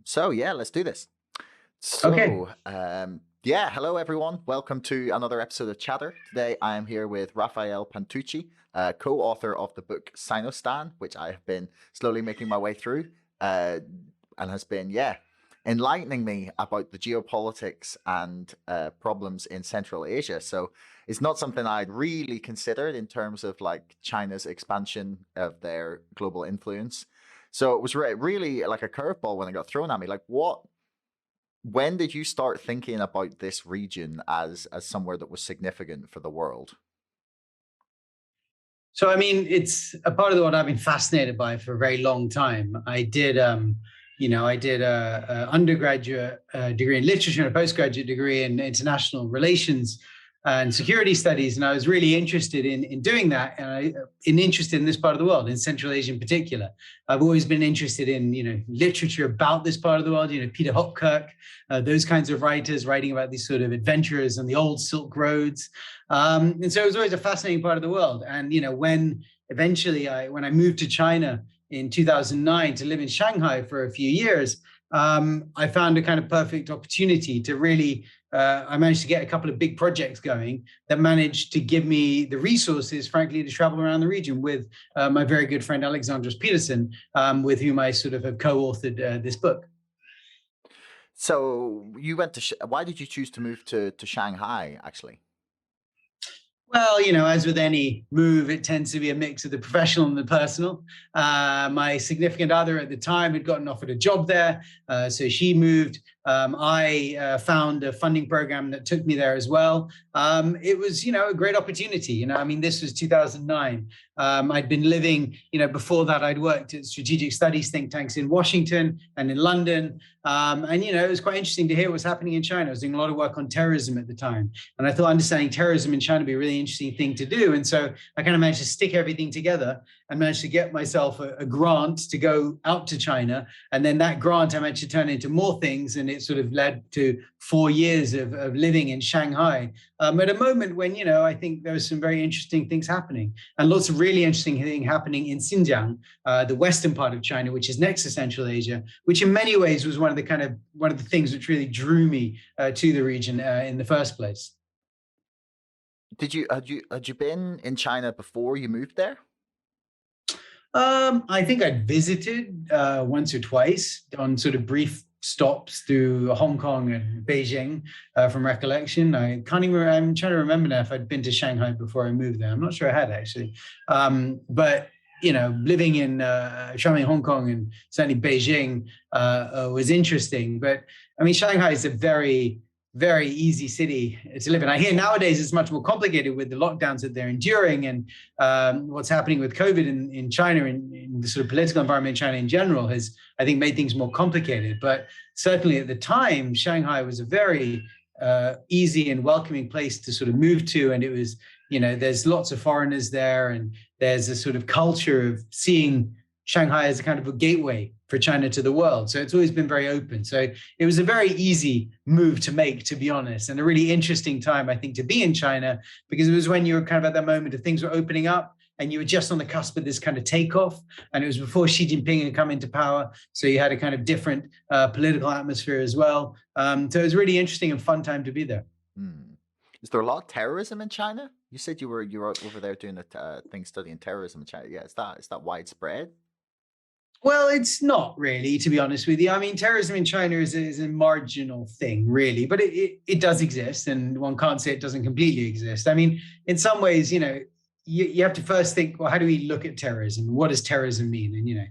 So yeah, let's do this. Okay. Yeah, hello everyone. Welcome to another episode of Chatter. Today I am here with Raffaello Pantucci, co-author of the book Sinostan, which I have been slowly making my way through, and has been, enlightening me about the geopolitics and problems in Central Asia. So it's not something I'd really considered in terms of like China's expansion of their global influence. So it was really like a curveball when it got thrown at me. Like, when did you start thinking about this region as somewhere that was significant for the world? So, I mean, it's a part of the world I've been fascinated by for a very long time. I did a undergraduate degree in literature and a postgraduate degree in international relations and security studies, and I was really interested in doing that, and interested in this part of the world, in Central Asia in particular. I've always been interested in literature about this part of the world. Peter Hopkirk, those kinds of writers writing about these sort of adventurers on the old Silk Roads, and so it was always a fascinating part of the world. And when I moved to China in 2009 to live in Shanghai for a few years, I found a kind of perfect opportunity to really, I managed to get a couple of big projects going that managed to give me the resources, frankly, to travel around the region with my very good friend, Alexandros Petersen, with whom I sort of have co-authored this book. So you went to why did you choose to move to Shanghai actually? Well, as with any move, it tends to be a mix of the professional and the personal. My significant other at the time had gotten offered a job there, so she moved. I found a funding program that took me there as well. It was, a great opportunity. I mean, this was 2009. I'd been living, before that, I'd worked at strategic studies think tanks in Washington and in London. And it was quite interesting to hear what was happening in China. I was doing a lot of work on terrorism at the time. And I thought understanding terrorism in China would be a really interesting thing to do. And so I kind of managed to stick everything together and managed to get myself a grant to go out to China. And then that grant I managed to turn into more things. And it sort of led to 4 years of living in Shanghai at a moment when, I think there was some very interesting things happening, and lots of really interesting things happening in Xinjiang, the western part of China, which is next to Central Asia, which in many ways was one of the things which really drew me to the region in the first place. Had you been in China before you moved there? I think I'd visited once or twice on sort of brief stops through Hong Kong and Beijing from recollection. I can't even, I'm trying to remember now if I'd been to Shanghai before I moved there. I'm not sure I had actually. But living in Shanghai, Hong Kong, and certainly Beijing was interesting. But I mean, Shanghai is a very, very easy city to live in. I hear nowadays it's much more complicated with the lockdowns that they're enduring and what's happening with COVID in China and in the sort of political environment in China in general has, I think, made things more complicated. But certainly at the time, Shanghai was a very easy and welcoming place to sort of move to. And it was, there's lots of foreigners there, and there's a sort of culture of seeing Shanghai as a kind of a gateway for China to the world. So it's always been very open. So it was a very easy move to make, to be honest, and a really interesting time, I think, to be in China, because it was when you were kind of at that moment of things were opening up and you were just on the cusp of this kind of takeoff. And it was before Xi Jinping had come into power. So you had a kind of different political atmosphere as well. So it was a really interesting and fun time to be there. Hmm. Is there a lot of terrorism in China? You said you were over there doing a thing studying terrorism in China. Yeah, is that widespread? Well, it's not really, to be honest with you. I mean, terrorism in China is a marginal thing, really, but it does exist, and one can't say it doesn't completely exist. I mean, in some ways, you have to first think, well, how do we look at terrorism? What does terrorism mean? And,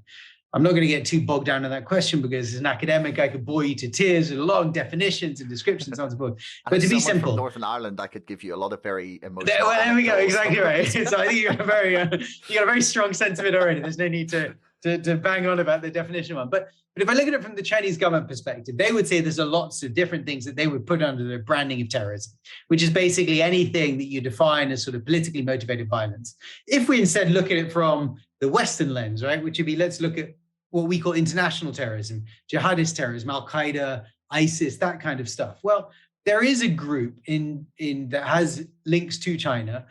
I'm not going to get too bogged down in that question, because as an academic, I could bore you to tears with long definitions and descriptions and so forth. But to be simple, from Northern Ireland, I could give you a lot of very emotional. There we go. Exactly right. So I think you got a very strong sense of it already. There's no need to bang on about the definition one. But if I look at it from the Chinese government perspective, they would say there's lots of different things that they would put under the branding of terrorism, which is basically anything that you define as sort of politically motivated violence. If we instead look at it from the Western lens, right, which would be, let's look at what we call international terrorism, jihadist terrorism, Al-Qaeda, ISIS, that kind of stuff. Well, there is a group in that has links to China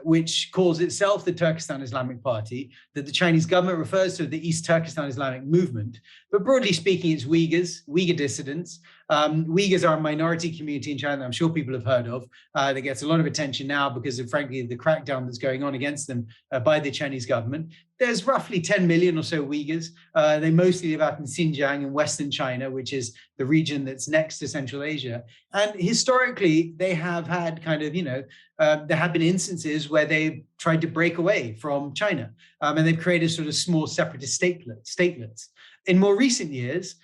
which calls itself the Turkestan Islamic Party, that the Chinese government refers to the East Turkestan Islamic Movement. But broadly speaking, it's Uyghur dissidents. Uyghurs are a minority community in China that I'm sure people have heard of, that gets a lot of attention now because of, frankly, the crackdown that's going on against them by the Chinese government. There's roughly 10 million or so Uyghurs. They mostly live out in Xinjiang in Western China, which is the region that's next to Central Asia. And historically, they have had kind of, there have been instances where they've tried to break away from China, and they've created sort of small separatist statelets. In more recent years,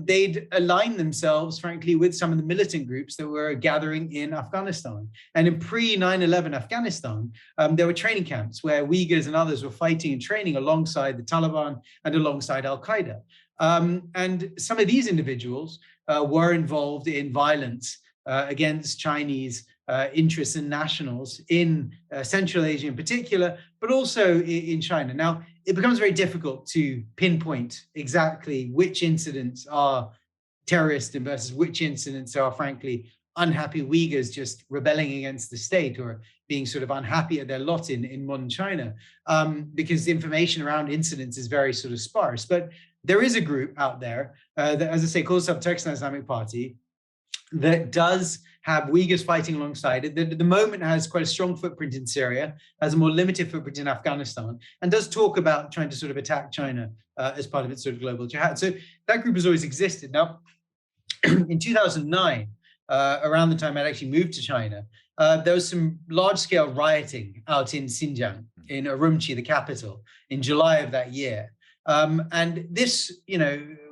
they'd aligned themselves, frankly, with some of the militant groups that were gathering in Afghanistan. And in pre-9/11 Afghanistan, there were training camps where Uyghurs and others were fighting and training alongside the Taliban and alongside Al-Qaeda. And some of these individuals were involved in violence against Chinese interests and nationals in Central Asia in particular, but also in China. Now, it becomes very difficult to pinpoint exactly which incidents are terrorist versus which incidents are, frankly, unhappy Uyghurs just rebelling against the state or being sort of unhappy at their lot in modern China, because the information around incidents is very sort of sparse. But there is a group out there that, as I say, calls itself Turkestan Islamic Party, that does have Uyghurs fighting alongside it, that at the moment has quite a strong footprint in Syria, has a more limited footprint in Afghanistan, and does talk about trying to sort of attack China as part of its sort of global jihad. So that group has always existed. Now, in 2009, around the time I'd actually moved to China, there was some large-scale rioting out in Xinjiang, in Urumqi, the capital, in July of that year. And this,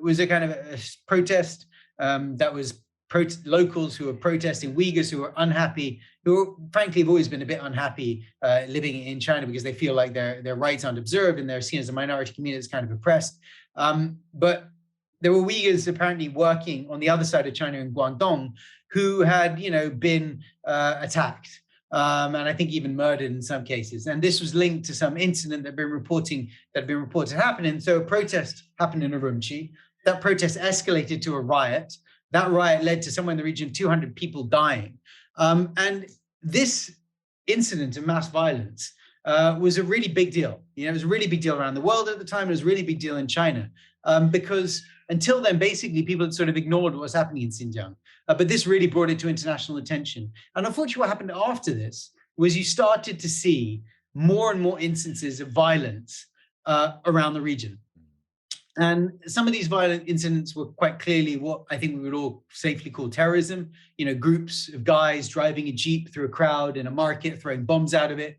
was a kind of a protest that was locals who were protesting, Uyghurs who were unhappy, who frankly have always been a bit unhappy living in China because they feel like their rights aren't observed and they're seen as a minority community that's kind of oppressed. But there were Uyghurs apparently working on the other side of China in Guangdong who had, been attacked. And I think even murdered in some cases. And this was linked to some incident that had been reported happening. So a protest happened in Urumqi. That protest escalated to a riot. That riot led to somewhere in the region of 200 people dying. And this incident of mass violence was a really big deal. It was a really big deal around the world at the time. It was a really big deal in China because until then, basically, people had sort of ignored what was happening in Xinjiang. But this really brought it to international attention. And unfortunately, what happened after this was you started to see more and more instances of violence around the region. And some of these violent incidents were quite clearly what I think we would all safely call terrorism. Groups of guys driving a Jeep through a crowd in a market, throwing bombs out of it,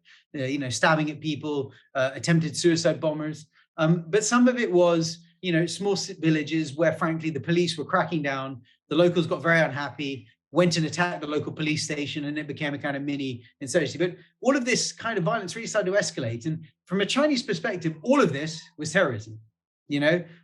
stabbing at people, attempted suicide bombers. But some of it was, small villages where, frankly, the police were cracking down. The locals got very unhappy, went and attacked the local police station, and it became a kind of mini insurgency. But all of this kind of violence really started to escalate. And from a Chinese perspective, all of this was terrorism.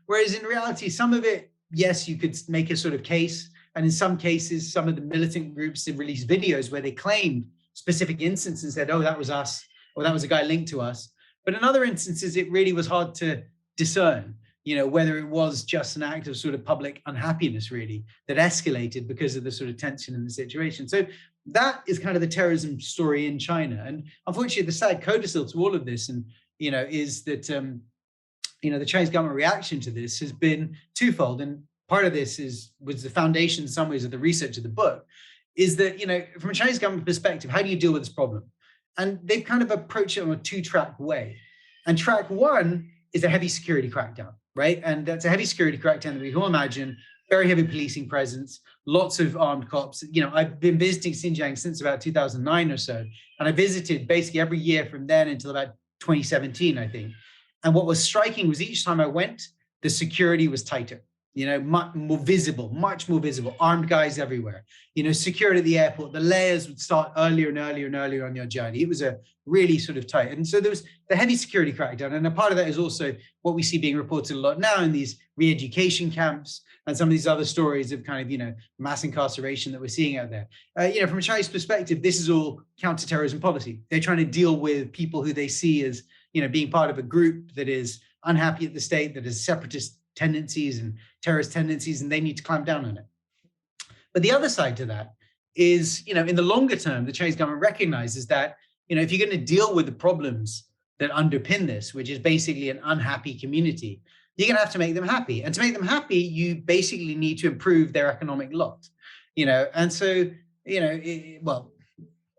Whereas in reality, some of it, yes, you could make a sort of case. And in some cases, some of the militant groups have released videos where they claimed specific instances and said, oh, that was us, or that was a guy linked to us. But in other instances, it really was hard to discern, whether it was just an act of sort of public unhappiness, really, that escalated because of the sort of tension in the situation. So that is kind of the terrorism story in China. And unfortunately, the sad codicil to all of this, and, is that, the Chinese government reaction to this has been twofold. And part of this was the foundation in some ways of the research of the book, is that, from a Chinese government perspective, how do you deal with this problem? And they've kind of approached it on a two-track way. And track one is a heavy security crackdown, right? And that's a heavy security crackdown that we can all imagine, very heavy policing presence, lots of armed cops. I've been visiting Xinjiang since about 2009 or so. And I visited basically every year from then until about 2017, I think. And what was striking was each time I went, the security was tighter, much more visible, armed guys everywhere, security at the airport. The layers would start earlier and earlier and earlier on your journey. It was a really sort of tight. And so there was the heavy security crackdown. And a part of that is also what we see being reported a lot now in these re-education camps and some of these other stories of kind of, mass incarceration that we're seeing out there. From a Chinese perspective, this is all counterterrorism policy. They're trying to deal with people who they see as, being part of a group that is unhappy at the state, that has separatist tendencies and terrorist tendencies, and they need to clamp down on it. But the other side to that is, in the longer term, the Chinese government recognizes that if you're going to deal with the problems that underpin this, which is basically an unhappy community, you're going to have to make them happy. And to make them happy, you basically need to improve their economic lot, and so, well,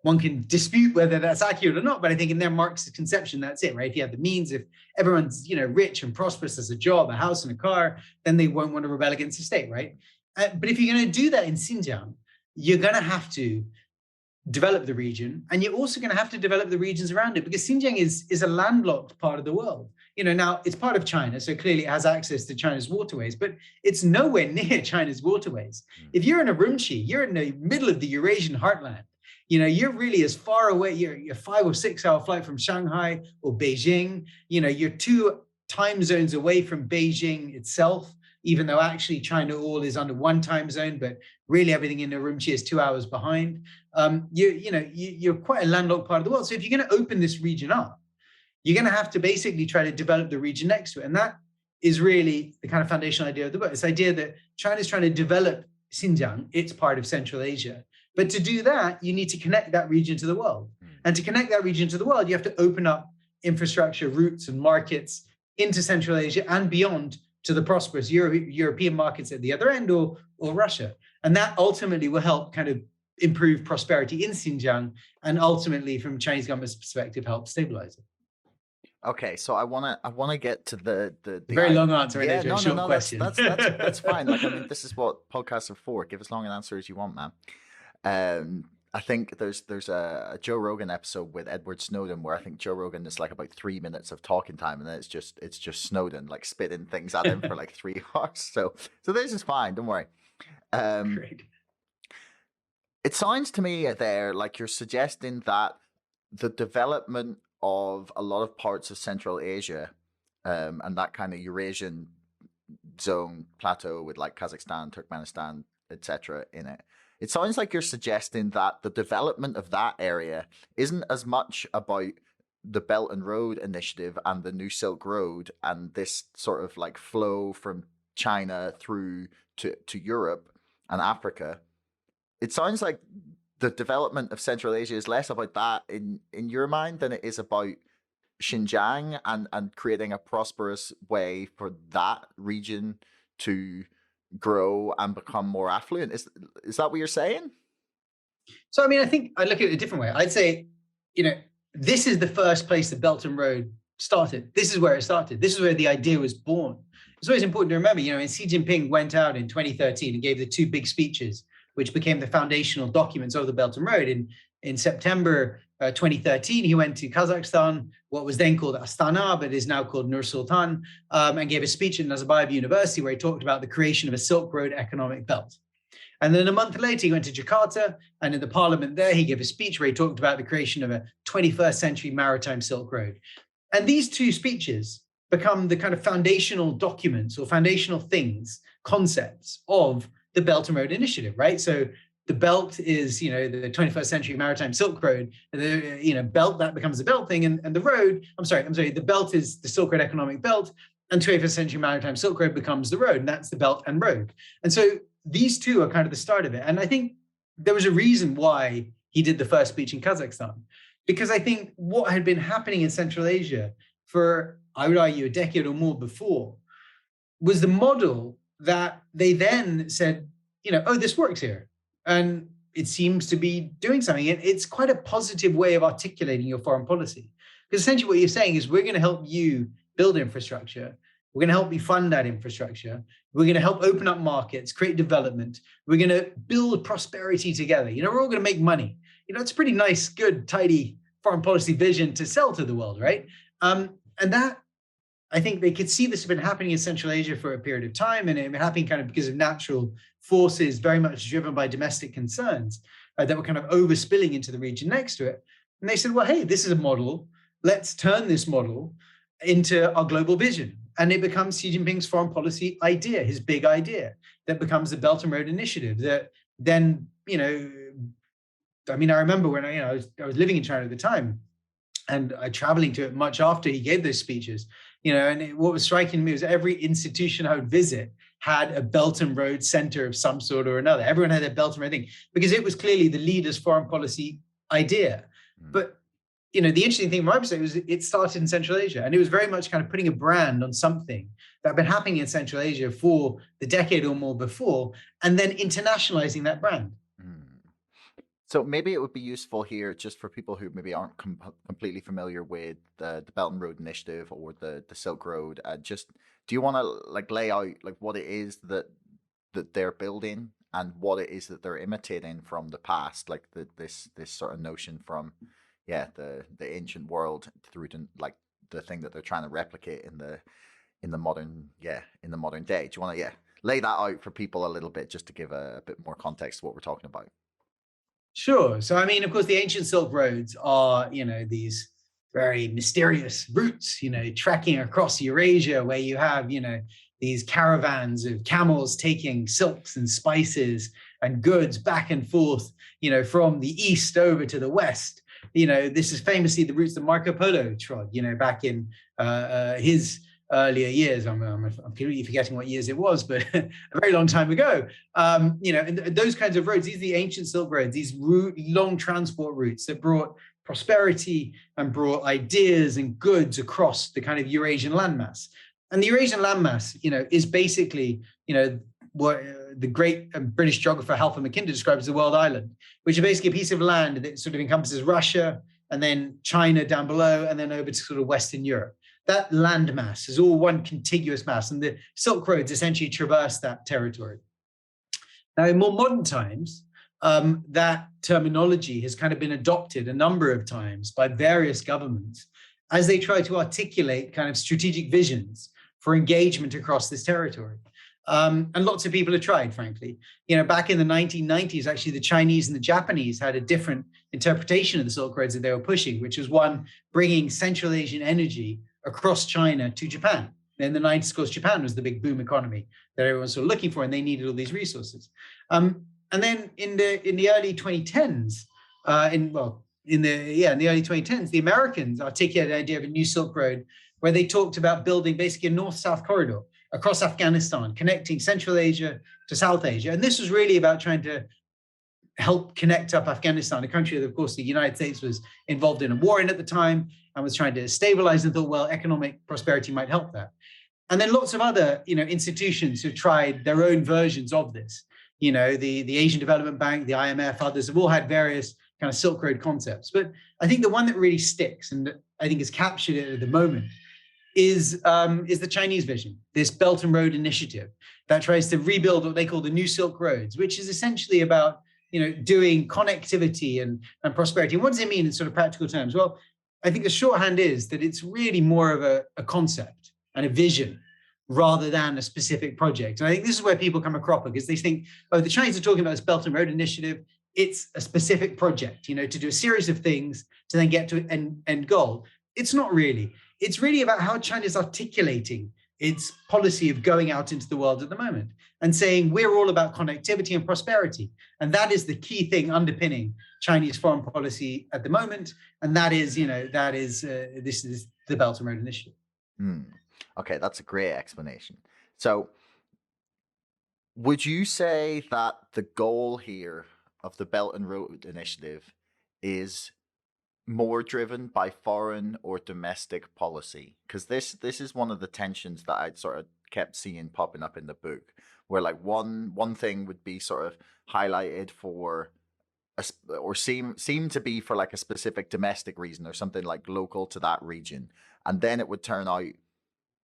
one can dispute whether that's accurate or not, but I think in their Marxist conception, that's it, right? If you have the means, if everyone's, rich and prosperous, has a job, a house and a car, then they won't want to rebel against the state, right? But if you're going to do that in Xinjiang, you're going to have to develop the region, and you're also going to have to develop the regions around it, because Xinjiang is a landlocked part of the world. Now it's part of China, so clearly it has access to China's waterways, but it's nowhere near China's waterways. If you're in Urumqi, you're in the middle of the Eurasian heartland. You're really as far away, you're 5 or 6 hour flight from Shanghai or Beijing. You're 2 time zones away from Beijing itself, even though actually China all is under 1 time zone, but really everything in Urumqi is 2 hours behind. You're quite a landlocked part of the world. So if you're going to open this region up, you're going to have to basically try to develop the region next to it. And that is really the kind of foundational idea of the book. This idea that China's trying to develop Xinjiang, it's part of Central Asia. But to do that, you need to connect that region to the world. And to connect that region to the world, you have to open up infrastructure, routes and markets into Central Asia and beyond to the prosperous European markets at the other end, or Russia. And that ultimately will help kind of improve prosperity in Xinjiang, and ultimately, from Chinese government's perspective, help stabilize it. Okay, so I wanna get to the very long answer. Yeah, a short question. That's fine. Like, I mean, this is what podcasts are for. Give as long an answer as you want, man. I think there's a Joe Rogan episode with Edward Snowden where I think Joe Rogan is like about 3 minutes of talking time, and then it's just Snowden like spitting things at him for like 3 hours. So this is fine. Don't worry. Great. It sounds to me there like you're suggesting that the development of a lot of parts of Central Asia, and that kind of Eurasian zone plateau with like Kazakhstan, Turkmenistan, etc. in it. It sounds like you're suggesting that the development of that area isn't as much about the Belt and Road Initiative and the New Silk Road and this sort of like flow from China through to Europe and Africa. It sounds like the development of Central Asia is less about that in your mind than it is about Xinjiang and creating a prosperous way for that region to grow and become more affluent. Is that what you're saying? So, I mean, I think I look at it a different way. I'd say, this is the first place the Belt and Road started. This is where it started. This is where the idea was born. It's always important to remember, when Xi Jinping went out in 2013 and gave the 2 big speeches, which became the foundational documents of the Belt and Road. In September 2013, he went to Kazakhstan, what was then called Astana, but is now called Nur Sultan, and gave a speech at Nazarbayev University where he talked about the creation of a Silk Road economic belt. And then a month later, he went to Jakarta, and in the parliament there, he gave a speech where he talked about the creation of a 21st century maritime Silk Road. And these 2 speeches become the kind of foundational documents or foundational things, concepts of the Belt and Road Initiative, right? So the belt is, the 21st century maritime Silk Road. The belt, that becomes the belt thing, and the road. I'm sorry. The belt is the Silk Road economic belt, and 21st century maritime Silk Road becomes the road, and that's the Belt and Road. And so these 2 are kind of the start of it. And I think there was a reason why he did the first speech in Kazakhstan, because I think what had been happening in Central Asia for, I would argue, a decade or more before, was the model that they then said, oh, this works here. And it seems to be doing something. And it's quite a positive way of articulating your foreign policy. Because essentially what you're saying is, we're going to help you build infrastructure. We're going to help you fund that infrastructure. We're going to help open up markets, create development. We're going to build prosperity together. We're all going to make money. It's a pretty nice, good, tidy foreign policy vision to sell to the world, right? And that, I think they could see this had been happening in Central Asia for a period of time, and it had been happening kind of because of natural forces, very much driven by domestic concerns that were kind of overspilling into the region next to it. And they said, well, hey, this is a model. Let's turn this model into our global vision. And it becomes Xi Jinping's foreign policy idea, his big idea, that becomes the Belt and Road Initiative that then, I remember when I was living in China at the time, and traveling to it much after he gave those speeches, and what was striking me was every institution I would visit had a Belt and Road center of some sort or another. Everyone had a Belt and Road thing, because it was clearly the leader's foreign policy idea. But the interesting thing from my perspective was it started in Central Asia, and it was very much kind of putting a brand on something that had been happening in Central Asia for the decade or more before, and then internationalizing that brand. So maybe it would be useful here, just for people who maybe aren't completely familiar with the Belt and Road Initiative or the Silk Road. Just, do you want to like lay out like what it is that they're building and what it is that they're imitating from the past, like this sort of notion from the ancient world through to like the thing that they're trying to replicate in the modern day. Do you want to lay that out for people a little bit, just to give a bit more context to what we're talking about? Sure. So, I mean, of course, the ancient Silk Roads are, these very mysterious routes, trekking across Eurasia, where you have, these caravans of camels taking silks and spices and goods back and forth, from the east over to the west. This is famously the routes that Marco Polo trod, back in his earlier years. I'm completely forgetting what years it was, but a very long time ago. And those kinds of roads, these are the ancient Silk Roads, these long transport routes that brought prosperity and brought ideas and goods across the kind of Eurasian landmass. And the Eurasian landmass, is basically, what the great British geographer Halford Mackinder describes as the world island, which is basically a piece of land that sort of encompasses Russia and then China down below, and then over to sort of Western Europe. That landmass is all one contiguous mass, and the Silk Roads essentially traverse that territory. Now, in more modern times, that terminology has kind of been adopted a number of times by various governments as they try to articulate kind of strategic visions for engagement across this territory. And lots of people have tried, frankly. Back in the 1990s, actually, the Chinese and the Japanese had a different interpretation of the Silk Roads that they were pushing, which was one bringing Central Asian energy across China to Japan. In the 90s, of course, Japan was the big boom economy that everyone was sort of looking for, and they needed all these resources. And then in the early 2010s, in the early 2010s, the Americans articulated the idea of a new Silk Road, where they talked about building basically a north-south corridor across Afghanistan, connecting Central Asia to South Asia. And this was really about trying to help connect up Afghanistan, a country that, of course, the United States was involved in a war in at the time and was trying to stabilize, and thought, well, economic prosperity might help that. And then lots of other, institutions who tried their own versions of this. The Asian Development Bank, the IMF, others have all had various kind of Silk Road concepts. But I think the one that really sticks, and that I think has captured it at the moment, is the Chinese vision, this Belt and Road Initiative that tries to rebuild what they call the new Silk Roads, which is essentially about doing connectivity and prosperity. And what does it mean in sort of practical terms? Well, I think the shorthand is that it's really more of a concept and a vision rather than a specific project. And I think this is where people come a cropper, because they think, oh, the Chinese are talking about this Belt and Road Initiative. It's a specific project, to do a series of things to then get to an end goal. It's not really. It's really about how China is articulating its policy of going out into the world at the moment and saying, we're all about connectivity and prosperity. And that is the key thing underpinning Chinese foreign policy at the moment. And that is, this is the Belt and Road Initiative. Okay, that's a great explanation. So would you say that the goal here of the Belt and Road Initiative is more driven by foreign or domestic policy? Because this is one of the tensions that I'd sort of kept seeing popping up in the book, where like one thing would be sort of highlighted for or seem to be for like a specific domestic reason or something like local to that region, and then it would turn out,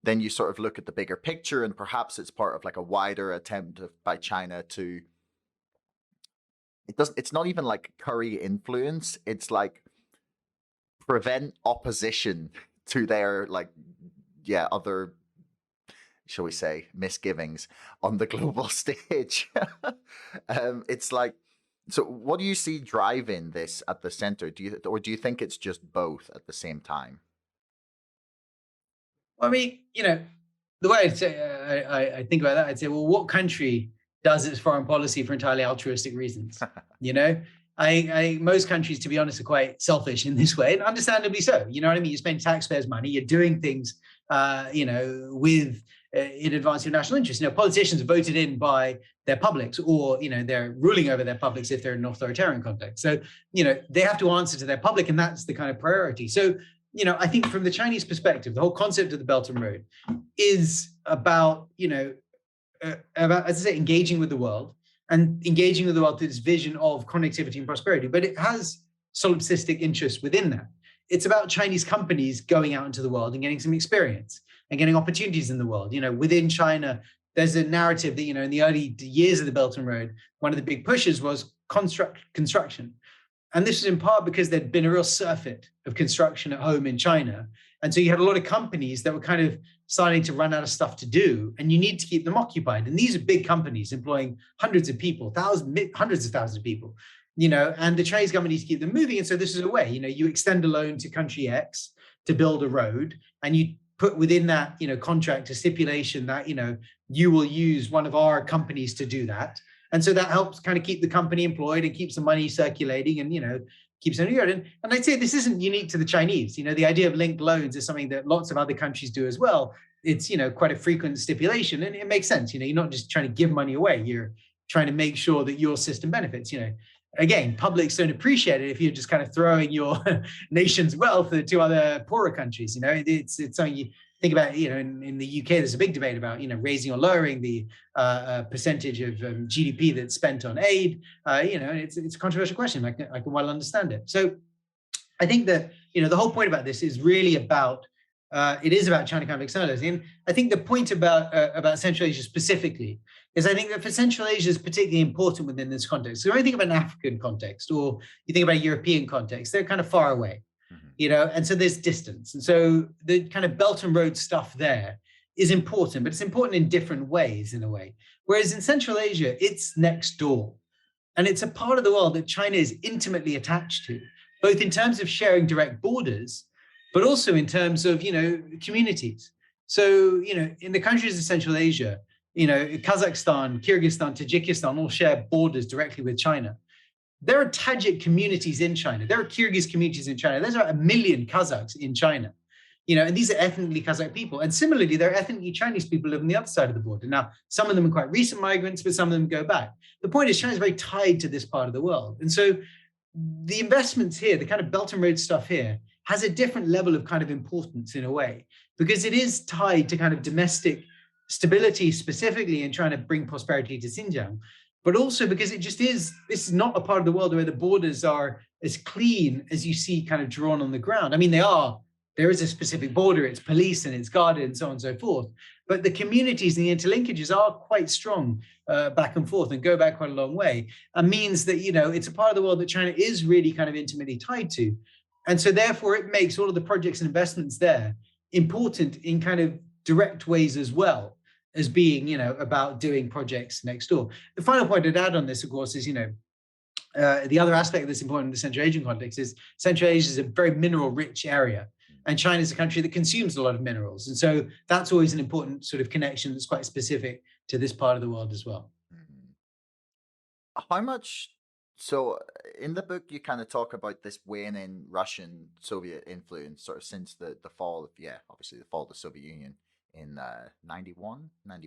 then you sort of look at the bigger picture, and perhaps it's part of like a wider attempt by China to, it's not even like curry influence, it's like prevent opposition to their other, shall we say, misgivings on the global stage. It's like, so what do you see driving this at the center? Do you think it's just both at the same time? I mean, the way I'd say, I think about that, I'd say, well, what country does its foreign policy for entirely altruistic reasons? Most countries, to be honest, are quite selfish in this way, and understandably so. You know what I mean? You spend taxpayers' money, you're doing things, with in advance of national interest. Politicians are voted in by their publics, or they're ruling over their publics if they're in an authoritarian context. So they have to answer to their public, and that's the kind of priority. So I think from the Chinese perspective, the whole concept of the Belt and Road is about about, as I say, engaging with the world, and engaging with the world through this vision of connectivity and prosperity. But it has solipsistic interests within that. It's about Chinese companies going out into the world and getting some experience and getting opportunities in the world. Within China, there's a narrative that, in the early years of the Belt and Road, one of the big pushes was construction. And this was in part because there'd been a real surfeit of construction at home in China. And so you had a lot of companies that were kind of starting to run out of stuff to do, and you need to keep them occupied. And these are big companies employing hundreds of people, hundreds of thousands of people, and the Chinese government needs to keep them moving. And so this is a way, you extend a loan to country X to build a road, and you put within that, contract a stipulation that, you will use one of our companies to do that. And so that helps kind of keep the company employed and keeps the money circulating, and, keeps it good. And I'd say this isn't unique to the Chinese. The idea of linked loans is something that lots of other countries do as well. It's, quite a frequent stipulation, and it makes sense. You're not just trying to give money away. You're trying to make sure that your system benefits. Again, publics don't appreciate it if you're just kind of throwing your nation's wealth to other poorer countries. It's something you think about. In the UK, there's a big debate about raising or lowering the percentage of GDP that's spent on aid. It's a controversial question. I can well understand it. So I think that the whole point about this is really about it is about China kind of externalizing. And I think the point about Central Asia specifically is I think that for Central Asia is particularly important within this context. So when you think about an African context, or you think about a European context, they're kind of far away, and so there's distance. And so the kind of Belt and Road stuff there is important, but it's important in different ways in a way. Whereas in Central Asia, it's next door. And it's a part of the world that China is intimately attached to, both in terms of sharing direct borders, but also in terms of, communities. So, in the countries of Central Asia, Kazakhstan, Kyrgyzstan, Tajikistan all share borders directly with China. There are Tajik communities in China. There are Kyrgyz communities in China. There's about 1 million Kazakhs in China, and these are ethnically Kazakh people. And similarly, there are ethnically Chinese people living on the other side of the border. Now, some of them are quite recent migrants, but some of them go back. The point is China is very tied to this part of the world. And so the investments here, the kind of Belt and Road stuff here, has a different level of kind of importance in a way, because it is tied to kind of domestic stability, specifically in trying to bring prosperity to Xinjiang, but also because this is not a part of the world where the borders are as clean as you see kind of drawn on the ground. I mean, there is a specific border, it's police and it's guarded and so on and so forth, but the communities and the interlinkages are quite strong back and forth and go back quite a long way, and means that, it's a part of the world that China is really kind of intimately tied to. And so therefore it makes all of the projects and investments there important in kind of direct ways as well as being, about doing projects next door. The final point I'd add on this, of course, is, the other aspect that's important in the Central Asian context is Central Asia is a very mineral-rich area, and China is a country that consumes a lot of minerals. And so that's always an important sort of connection that's quite specific to this part of the world as well. How much... So in the book, you kind of talk about this waning Russian Soviet influence sort of since the fall of, obviously the fall of the Soviet Union in 91. I'm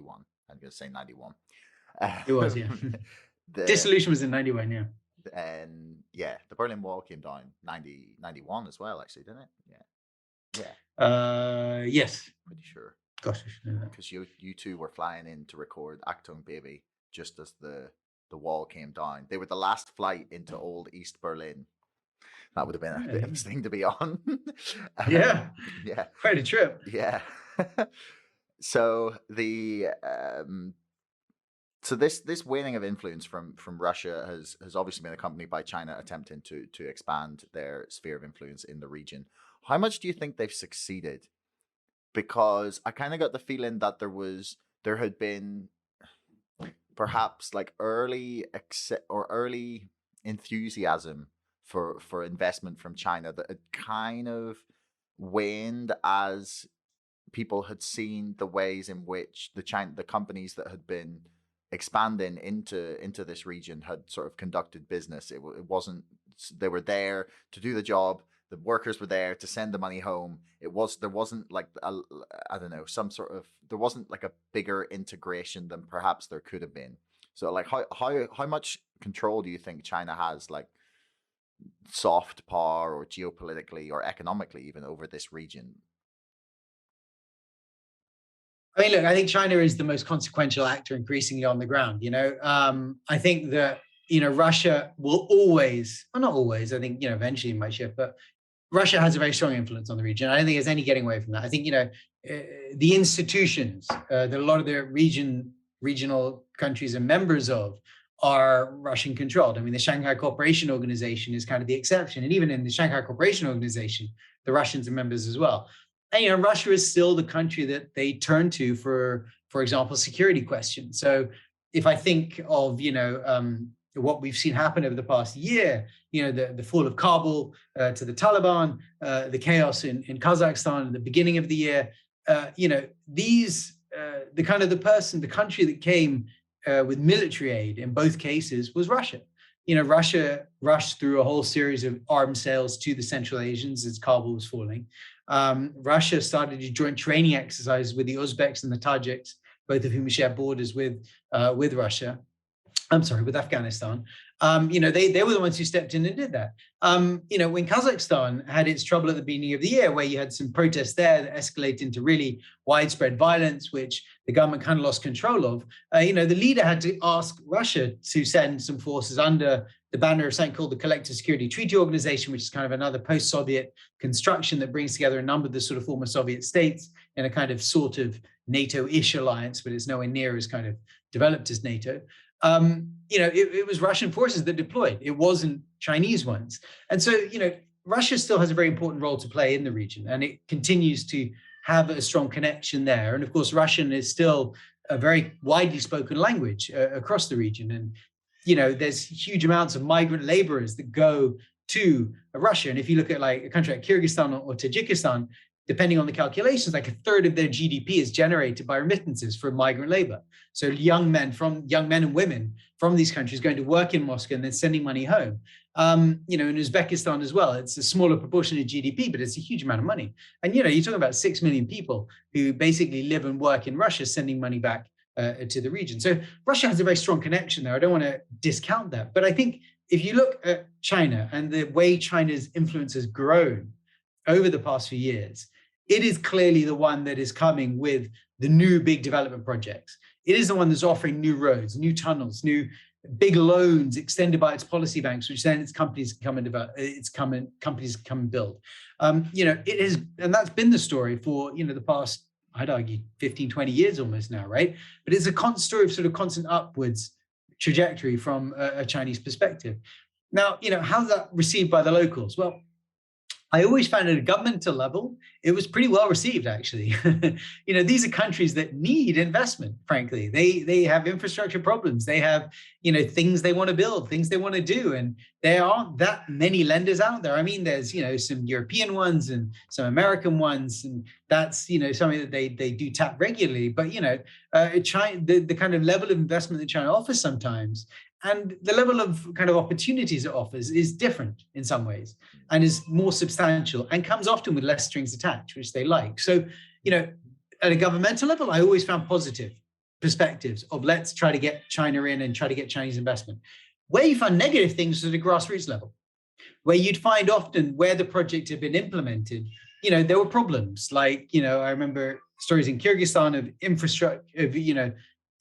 going to say 91. It was, yeah. Dissolution was in 91, yeah. And the Berlin Wall came down 91 as well, actually, didn't it? Yes. Pretty sure. Gosh, I should know that. Because you two were flying in to record Achtung Baby just as the wall came down. They were the last flight into old East Berlin. That would have been a bit of a thing to be on. Yeah. Quite a trip. Yeah. So this waning of influence from Russia has obviously been accompanied by China attempting to expand their sphere of influence in the region. How much do you think they've succeeded? Because I kind of got the feeling that there had been perhaps like early enthusiasm for investment from China that had kind of waned as people had seen the ways in which the companies that had been expanding into this region had sort of conducted business. It wasn't, they were there to do the job, the workers were there to send the money home. There wasn't like I don't know, there wasn't like a bigger integration than perhaps there could have been. So like how much control do you think China has, like soft power or geopolitically or economically even, over this region? I mean, look, I think China is the most consequential actor increasingly on the ground. I think that, Russia will always, well, not always, I think, eventually it might shift, but Russia has a very strong influence on the region. I don't think there's any getting away from that. I think, the institutions that a lot of the regional countries are members of are Russian controlled. I mean, the Shanghai Cooperation Organization is kind of the exception. And even in the Shanghai Cooperation Organization, the Russians are members as well. And, Russia is still the country that they turn to for example, security questions. So if I think of, what we've seen happen over the past year, the fall of Kabul to the Taliban, the chaos in Kazakhstan at the beginning of the year, the country that came with military aid in both cases was Russia. Russia rushed through a whole series of arms sales to the Central Asians as Kabul was falling. Russia started a joint training exercise with the Uzbeks and the Tajiks, both of whom share borders with Russia. With Afghanistan. They were the ones who stepped in and did that. When Kazakhstan had its trouble at the beginning of the year, where you had some protests there that escalated into really widespread violence, which the government kind of lost control of, the leader had to ask Russia to send some forces under the banner of something called the Collective Security Treaty Organization, which is kind of another post-Soviet construction that brings together a number of the sort of former Soviet states in a kind of sort of NATO-ish alliance, but it's nowhere near as kind of developed as NATO. It was Russian forces that deployed. It wasn't Chinese ones. And so, Russia still has a very important role to play in the region, and it continues to have a strong connection there. And of course, Russian is still a very widely spoken language across the region. And, there's huge amounts of migrant laborers that go to Russia. And if you look at like a country like Kyrgyzstan or Tajikistan, depending on the calculations, like a third of their GDP is generated by remittances from migrant labor. So young men and women from these countries going to work in Moscow and then sending money home. In Uzbekistan as well, it's a smaller proportion of GDP, but it's a huge amount of money. And, you're talking about 6 million people who basically live and work in Russia, sending money back to the region. So Russia has a very strong connection there. I don't want to discount that. But I think if you look at China and the way China's influence has grown over the past few years, it is clearly the one that is coming with the new big development projects. It is the one that's offering new roads, new tunnels, new big loans extended by its policy banks, which then its companies can come and develop. Companies come and build. It is, and that's been the story for the past, I'd argue, 15, 20 years almost now, right? But it's a story of sort of constant upwards trajectory from a Chinese perspective. Now, how's that received by the locals? Well, I always found at a governmental level, it was pretty well received, actually. These are countries that need investment, frankly. They have infrastructure problems. They have, things they want to build, things they want to do. And there aren't that many lenders out there. I mean, there's, some European ones and some American ones. And that's, something that they do tap regularly. But, China, the kind of level of investment that China offers sometimes, and the level of kind of opportunities it offers is different in some ways and is more substantial and comes often with less strings attached, which they like. So, at a governmental level, I always found positive perspectives of let's try to get China in and try to get Chinese investment. Where you find negative things is at a grassroots level, where you'd find often where the project had been implemented, there were problems. Like, I remember stories in Kyrgyzstan of infrastructure, of,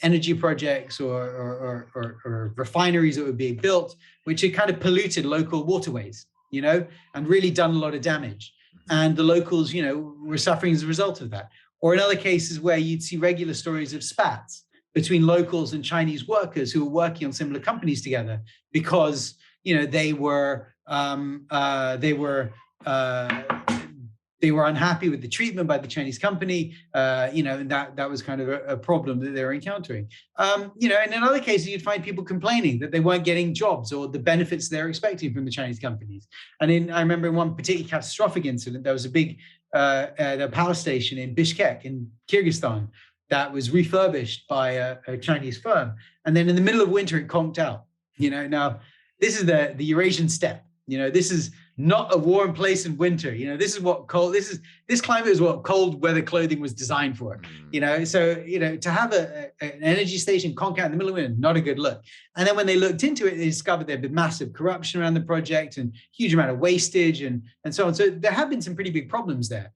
energy projects or refineries that were being built, which had kind of polluted local waterways, and really done a lot of damage. And the locals, were suffering as a result of that. Or in other cases where you'd see regular stories of spats between locals and Chinese workers who were working on similar companies together because, they were unhappy with the treatment by the Chinese company, and that was kind of a problem that they were encountering. And in other cases, you'd find people complaining that they weren't getting jobs or the benefits they're expecting from the Chinese companies. And I remember in one particularly catastrophic incident, there was a big the power station in Bishkek in Kyrgyzstan that was refurbished by a Chinese firm. And then in the middle of winter, it conked out. Now, this is the Eurasian steppe. This is not a warm place in winter. This climate is what cold weather clothing was designed for. So to have an energy station conk out in the middle of winter, not a good look. And then when they looked into it, they discovered there'd been massive corruption around the project and huge amount of wastage and so on. So there have been some pretty big problems there.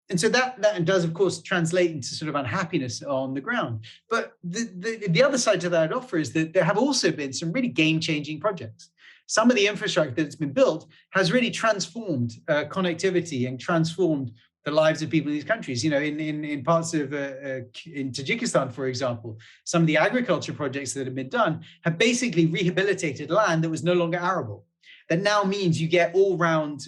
And so that does, of course, translate into sort of unhappiness on the ground. But the other side to that offer is that there have also been some really game-changing projects. Some of the infrastructure that's been built has really transformed connectivity and transformed the lives of people in these countries. In parts of in Tajikistan, for example, some of the agriculture projects that have been done have basically rehabilitated land that was no longer arable. That now means you get all-round,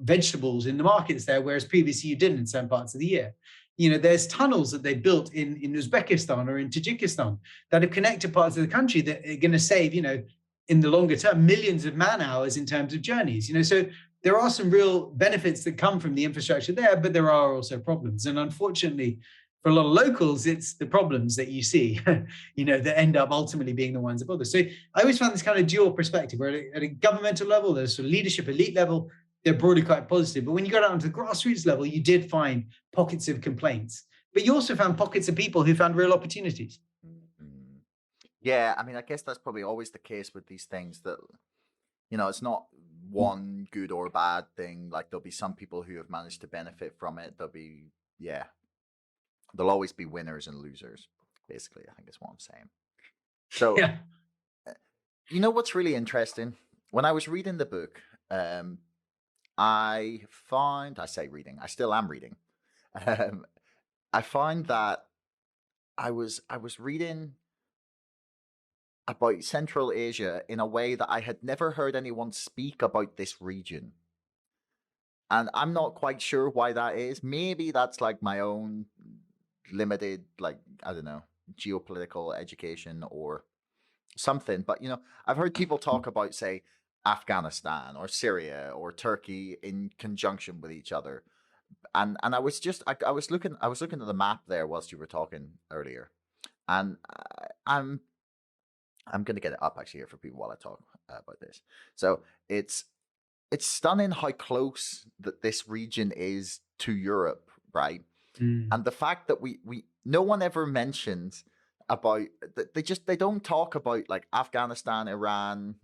vegetables in the markets there, whereas previously you didn't in some parts of the year. There's tunnels that they built in Uzbekistan or in Tajikistan that have connected parts of the country that are going to save, in the longer term, millions of man hours in terms of journeys. So there are some real benefits that come from the infrastructure there, but there are also problems. And unfortunately, for a lot of locals, it's the problems that you see, that end up ultimately being the ones that bother. So I always found this kind of dual perspective, where at a governmental level, there's sort of leadership, elite level, they're broadly quite positive. But when you go down to the grassroots level, you did find pockets of complaints, but you also found pockets of people who found real opportunities. Yeah, I mean, I guess that's probably always the case with these things that, it's not one good or bad thing. Like there'll be some people who have managed to benefit from it. There'll always be winners and losers, basically, I think is what I'm saying. So, yeah. What's really interesting? When I was reading the book, I still am reading. I find that I was reading about Central Asia in a way that I had never heard anyone speak about this region. And I'm not quite sure why that is. Maybe that's like my own limited, like, I don't know, geopolitical education or something. But, I've heard people talk about, say, Afghanistan or Syria or Turkey in conjunction with each other. And I was looking at the map there whilst you were talking earlier. And I'm going to get it up actually here for people while I talk about this. So it's stunning how close that this region is to Europe, right? And the fact that we no one ever mentions about they don't talk about like Afghanistan, Iran,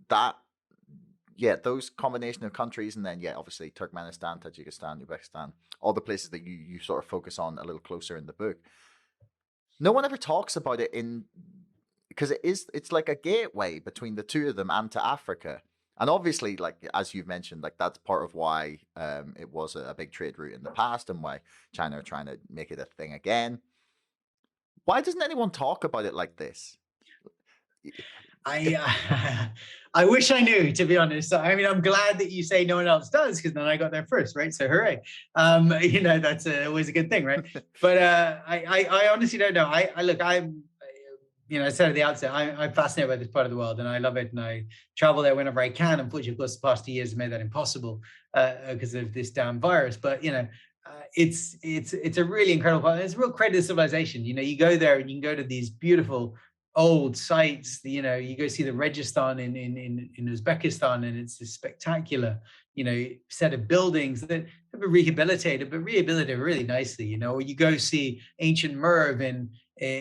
those combination of countries, and then obviously Turkmenistan, Tajikistan, Uzbekistan, all the places that you sort of focus on a little closer in the book. No one ever talks about it because it's like a gateway between the two of them and to Africa. And obviously, like, as you've mentioned, like that's part of why it was a big trade route in the past and why China are trying to make it a thing again. Why doesn't anyone talk about it like this? I wish I knew, to be honest. I mean, I'm glad that you say no one else does, because then I got there first, right? So hooray. That's always a good thing, right? But I honestly don't know. I said at the outset, I'm fascinated by this part of the world and I love it. And I travel there whenever I can. Unfortunately, of course, the past 2 years have made that impossible because of this damn virus. But, it's a really incredible part. It's a real credit to civilization. You go there and you can go to these beautiful old sites. You go see the Registan in Uzbekistan, and it's this spectacular, set of buildings that have been rehabilitated really nicely. Or you go see ancient Merv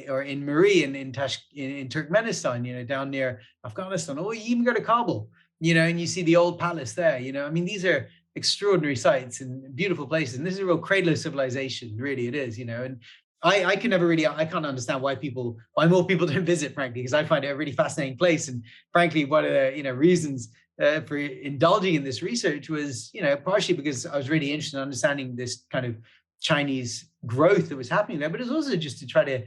or in Mari in Turkmenistan, down near Afghanistan, or you even go to Kabul, and you see the old palace there. I mean, these are extraordinary sites and beautiful places, and this is a real cradle of civilization. Really, it is. And I can't understand why more people don't visit, frankly, because I find it a really fascinating place. And frankly, one of the reasons for indulging in this research was, partially because I was really interested in understanding this kind of Chinese growth that was happening there, but it's also just to try to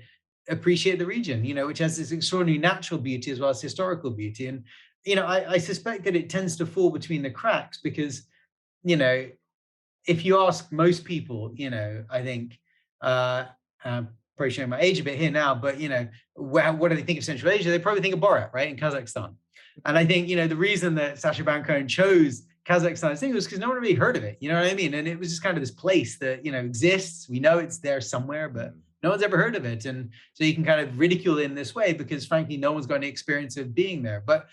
appreciate the region, which has this extraordinary natural beauty as well as historical beauty. And, I suspect that it tends to fall between the cracks because, if you ask most people, I think, I'm probably showing my age a bit here now, but, what do they think of Central Asia? They probably think of Borat, right, in Kazakhstan. And I think, the reason that Sacha Baron Cohen chose Kazakhstan was because no one really heard of it. You know what I mean? And it was just kind of this place that, exists. We know it's there somewhere, but no one's ever heard of it. And so you can kind of ridicule it in this way because, frankly, no one's got any experience of being there. But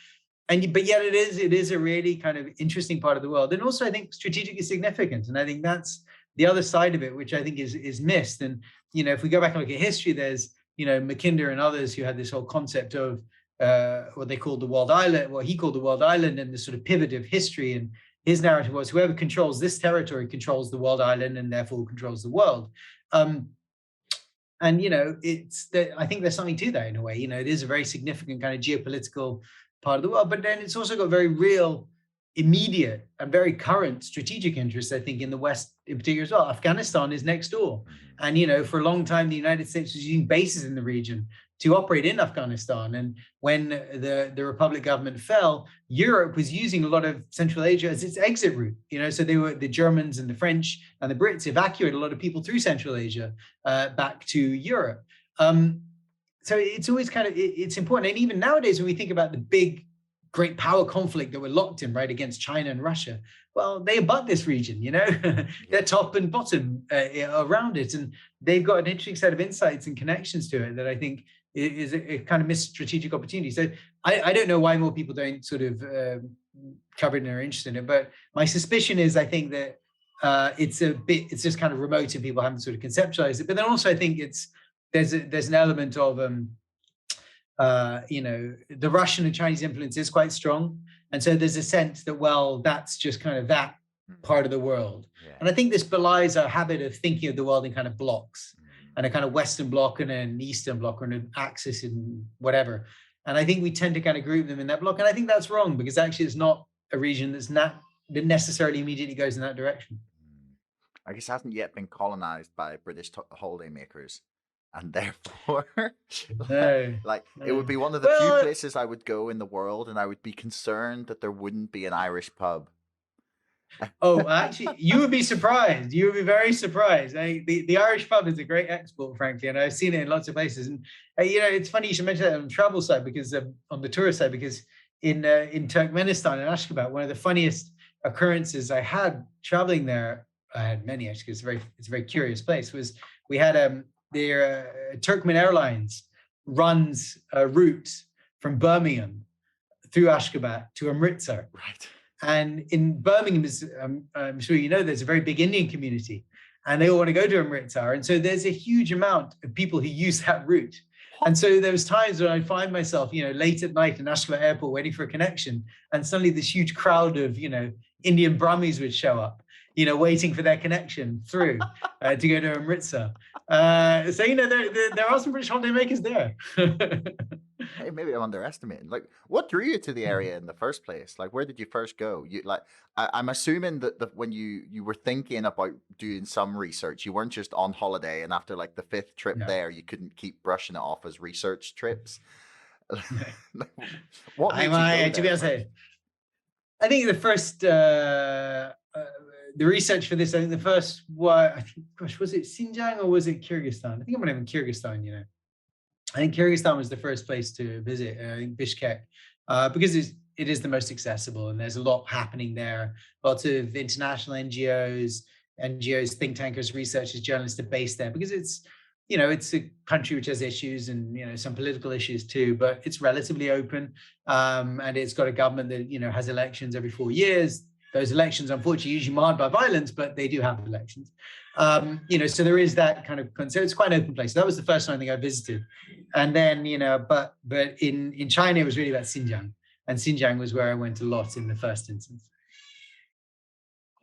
but yet it is a really kind of interesting part of the world, and also I think strategically significant. And I think that's the other side of it, which I think is missed. And if we go back and look at history, there's Mackinder and others who had this whole concept of what they called the world island, what he called the world island, and the sort of pivot of history. And his narrative was whoever controls this territory controls the world island and therefore controls the world. And I think there's something to that in a way. It is a very significant kind of geopolitical part of the world, but then it's also got very real, immediate, and very current strategic interests, I think, in the West in particular as well. Afghanistan is next door. And, for a long time, the United States was using bases in the region to operate in Afghanistan. And when the Republic government fell, Europe was using a lot of Central Asia as its exit route. So the Germans and the French and the Brits evacuated a lot of people through Central Asia back to Europe. So it's always it's important. And even nowadays, when we think about the big, great power conflict that we're locked in, right, against China and Russia, well, they abut this region, they're top and bottom around it. And they've got an interesting set of insights and connections to it that I think is a kind of missed strategic opportunity. So I don't know why more people don't sort of cover it and are interested in it. But my suspicion is I think that it's just kind of remote and people haven't sort of conceptualized it. But then also I think there's an element of the Russian and Chinese influence is quite strong. And so there's a sense that, well, that's just kind of that part of the world. Yeah. And I think this belies our habit of thinking of the world in kind of blocks, and a kind of Western bloc and an Eastern bloc or an axis and whatever. And I think we tend to kind of group them in that block. And I think that's wrong, because actually it's not a region that necessarily immediately goes in that direction. I guess it hasn't yet been colonized by British holidaymakers. And therefore, it would be one of the few places I would go in the world, and I would be concerned that there wouldn't be an Irish pub. Oh, actually, you would be surprised. You would be very surprised. The Irish pub is a great export, frankly, and I've seen it in lots of places. And it's funny you should mention that on the travel side, because on the tourist side, because in Turkmenistan and Ashgabat, one of the funniest occurrences I had traveling there, I had many actually, because it's a very curious place, was we had Turkmen Airlines runs a route from Birmingham through Ashgabat to Amritsar. Right. And in Birmingham, I'm sure there's a very big Indian community, and they all want to go to Amritsar. And so there's a huge amount of people who use that route. And so there was times when I'd find myself, late at night in Ashgabat airport waiting for a connection, and suddenly this huge crowd of, Indian Brahmis would show up, waiting for their connection through to go to Amritsar. So, there are some British holidaymakers there. Hey, maybe I'm underestimating. Like, what drew you to the area in the first place? Like, where did you first go? I'm assuming that when you were thinking about doing some research, you weren't just on holiday, and after like the fifth trip there, you couldn't keep brushing it off as research trips. What made you go to be honest, I think the first the research for this, I think the first was it Xinjiang or was it Kyrgyzstan? I think I'm gonna have in Kyrgyzstan, I think Kyrgyzstan was the first place to visit, in Bishkek, because it is the most accessible, and there's a lot happening there. Lots of international NGOs, think tankers, researchers, journalists are based there, because it's a country which has issues and, some political issues too, but it's relatively open. And it's got a government that, has elections every 4 years. Those elections, unfortunately, usually marred by violence, but they do have elections. So there is that kind of, so it's quite an open place. So that was the first time I think I visited. And then, but in China, it was really about Xinjiang. And Xinjiang was where I went a lot in the first instance.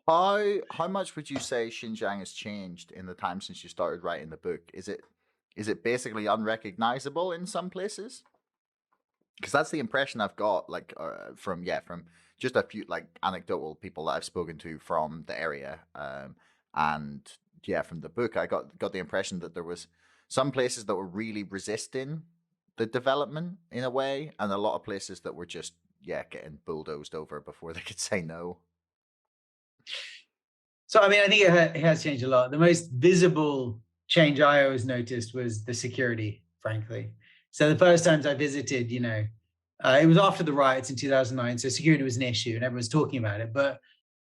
How much would you say Xinjiang has changed in the time since you started writing the book? Is it basically unrecognizable in some places? Because that's the impression I've got, like from just a few like anecdotal people that I've spoken to from the area, and from the book, I got the impression that there was some places that were really resisting the development in a way, and a lot of places that were just getting bulldozed over before they could say no. So I mean, I think it has changed a lot. The most visible change I always noticed was the security, frankly. So the first times I visited, it was after the riots in 2009, so security was an issue and everyone was talking about it. But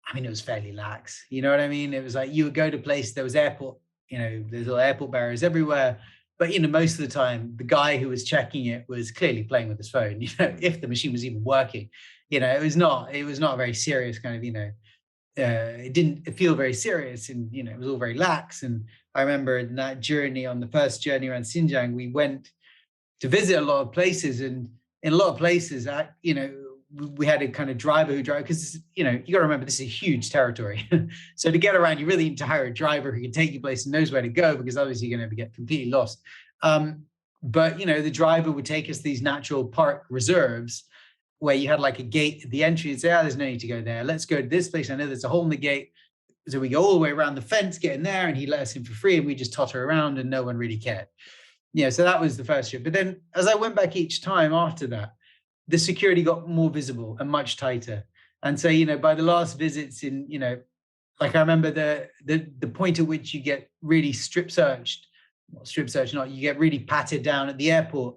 I mean, it was fairly lax. You know what I mean? It was like you would go to a place, there was airport, there's little airport barriers everywhere. But most of the time, the guy who was checking it was clearly playing with his phone. If the machine was even working, it was not a very serious kind of it didn't feel very serious, and it was all very lax. And I remember in that journey, on the first journey around Xinjiang, we went to visit a lot of places, and in a lot of places, we had a kind of driver who drove, because you got to remember, this is a huge territory. So to get around, you really need to hire a driver who can take you places and knows where to go, because obviously you're going to get completely lost. But the driver would take us to these natural park reserves where you had like a gate at the entry and say, there's no need to go there. Let's go to this place. I know there's a hole in the gate. So we go all the way around the fence, get in there, and he let us in for free, and we just totter around, and no one really cared. So that was the first trip. But then as I went back each time after that, the security got more visible and much tighter. And so, by the last visits like I remember the point at which you get really you get really patted down at the airport,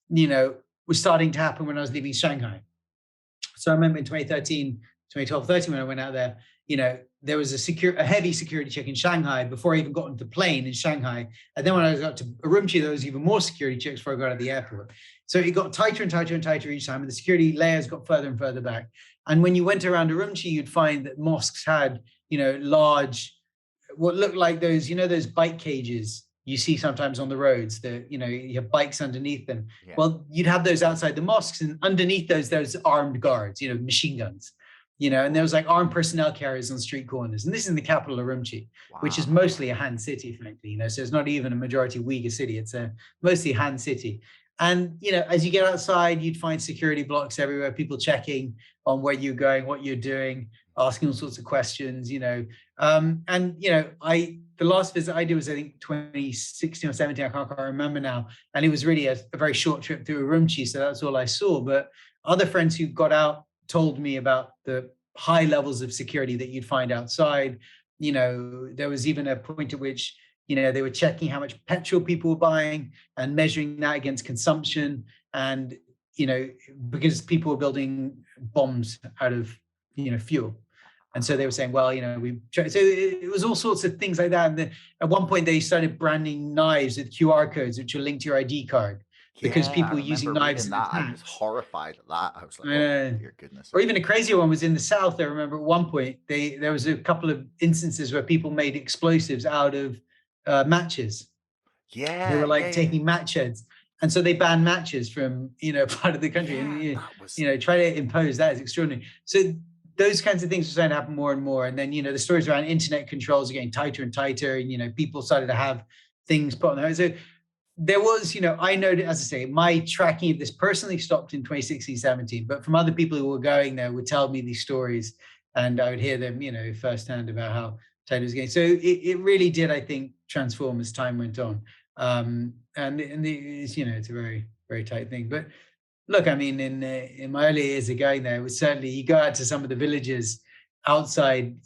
was starting to happen when I was leaving Shanghai. So I remember in 2012, 13, when I went out there, there was a heavy security check in Shanghai before I even got into the plane in Shanghai. And then when I got to Urumqi, there was even more security checks before I got out of the airport. So it got tighter and tighter and tighter each time, and the security layers got further and further back. And when you went around Urumqi, you'd find that mosques had, large, what looked like those, those bike cages you see sometimes on the roads, that you have bikes underneath them. Yeah. Well, you'd have those outside the mosques, and underneath those armed guards, machine guns, and there was like armed personnel carriers on street corners. And this is in the capital, Urumqi, which is mostly a Han city, frankly, so it's not even a majority Uyghur city. It's a mostly Han city. And, as you get outside, you'd find security blocks everywhere, people checking on where you're going, what you're doing, asking all sorts of questions, the last visit I did was, I think, 2016 or 17, I can't remember now. And it was really a very short trip through Urumqi, so that's all I saw. But other friends who got out told me about the high levels of security that you'd find outside. There was even a point at which, they were checking how much petrol people were buying and measuring that against consumption. And, because people were building bombs out of, fuel. And so they were saying, well, so it was all sorts of things like that. And at one point they started branding knives with QR codes, which are linked to your ID card, because people were using knives. I was horrified at that. I was like, oh, dear goodness. Or even a crazier one was in the South. I remember at one point, there was a couple of instances where people made explosives out of matches. Yeah. They were like taking match heads. And so they banned matches from, part of the country. And, try to impose that is extraordinary. So those kinds of things are starting to happen more and more. And then, the stories around internet controls are getting tighter and tighter. And, people started to have things put on there. So there was, I know, as I say, my tracking of this personally stopped in 2016, 17. But from other people who were going there would tell me these stories, and I would hear them, firsthand about how tight it was getting. So it really did, I think, transform as time went on. And it's, it's a very, very tight thing. But look, I mean, in my early years of going there, it was certainly, you go out to some of the villages outside,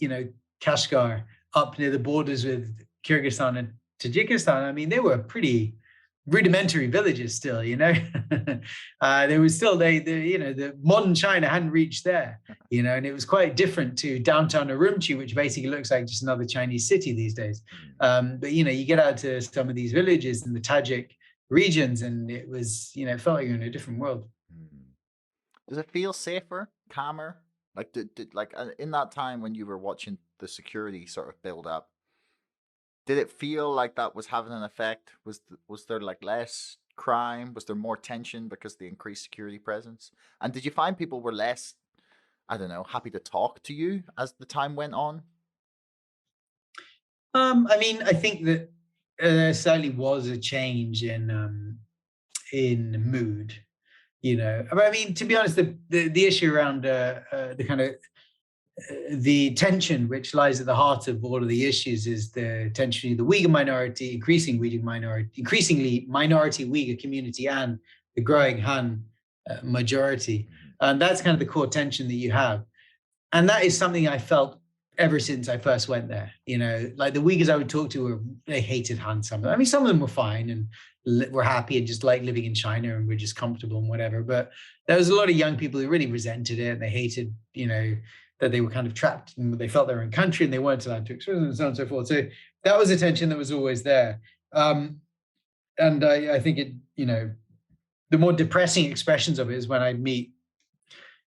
Kashgar, up near the borders with Kyrgyzstan and Tajikistan. I mean, they were pretty rudimentary villages still, there was still, the modern China hadn't reached there, and it was quite different to downtown Urumqi, which basically looks like just another Chinese city these days. But, you get out to some of these villages in the Tajik regions, and it was, it felt like you're in a different world. Does it feel safer, calmer? Like, in that time when you were watching the security sort of build up, did it feel like that was having an effect? Was there like less crime? Was there more tension because of the increased security presence? And did you find people were less, I don't know, happy to talk to you as the time went on? I mean, I think that there certainly was a change in mood. I mean, to be honest, the issue around the kind of the tension which lies at the heart of all of the issues is the tension of the Uyghur minority, increasingly minority Uyghur community, and the growing Han majority. And that's kind of the core tension that you have. And that is something I felt ever since I first went there. Like the Uyghurs I would talk to, they hated Han. Some of them. I mean, some of them were fine and were happy and just like living in China and were just comfortable and whatever. But there was a lot of young people who really resented it, and they hated, that they were kind of trapped and they felt they were in country and they weren't allowed to express and so on and so forth. So that was a tension that was always there. And I think it, the more depressing expressions of it is when I meet,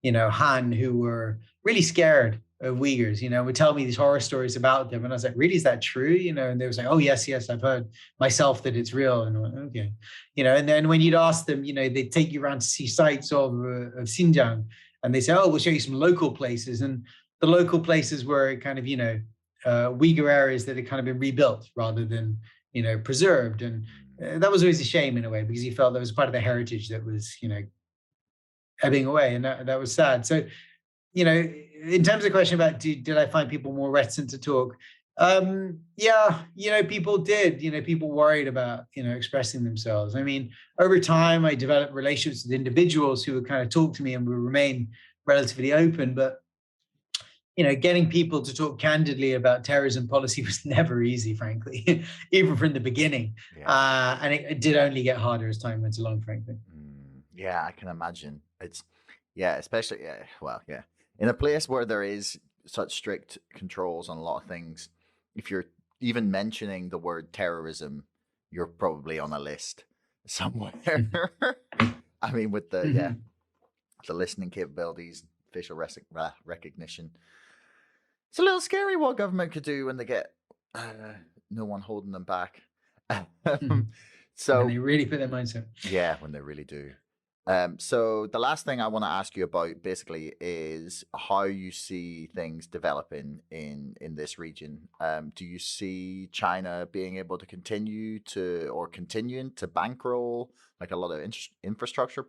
Han, who were really scared of Uyghurs, would tell me these horror stories about them. And I was like, really, is that true? And they was like, oh, yes, I've heard myself that it's real. And I went, okay. And then when you'd ask them, they'd take you around to see sites of Xinjiang, and they say, oh, we'll show you some local places. And the local places were kind of, Uyghur areas that had kind of been rebuilt rather than, preserved. And that was always a shame in a way, because you felt there was part of the heritage that was, ebbing away. And that was sad. So, in terms of the question about did I find people more reticent to talk? Yeah, people did. People worried about expressing themselves. I mean, over time, I developed relationships with individuals who would kind of talk to me and would remain relatively open. But getting people to talk candidly about terrorism policy was never easy, frankly, even from the beginning. Yeah. And it did only get harder as time went along, frankly. Yeah, I can imagine. It's especially in a place where there is such strict controls on a lot of things. If you're even mentioning the word terrorism, you're probably on a list somewhere. I mean, with the the listening capabilities, facial recognition, it's a little scary what government could do when they get no one holding them back. So when they really put their minds up. Yeah, when they really do. So the last thing I want to ask you about basically is how you see things developing in this region. Do you see China being able to continuing to bankroll like a lot of infrastructure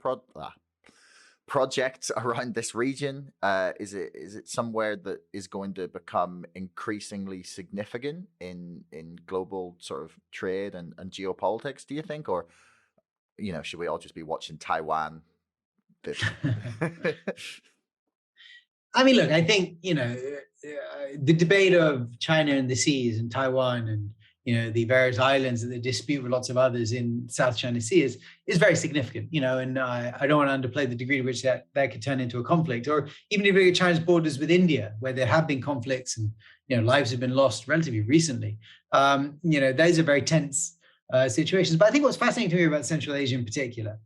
projects around this region? Is it somewhere that is going to become increasingly significant in global sort of trade and geopolitics, do you think? Or should we all just be watching Taiwan? I mean, look, I think, the debate of China and the seas and Taiwan and, the various islands that they dispute with lots of others in South China Sea is very significant, and I don't want to underplay the degree to which that could turn into a conflict. Or even if you look at China's borders with India, where there have been conflicts and, lives have been lost relatively recently, those are very tense situations. But I think what's fascinating to me about Central Asia in particular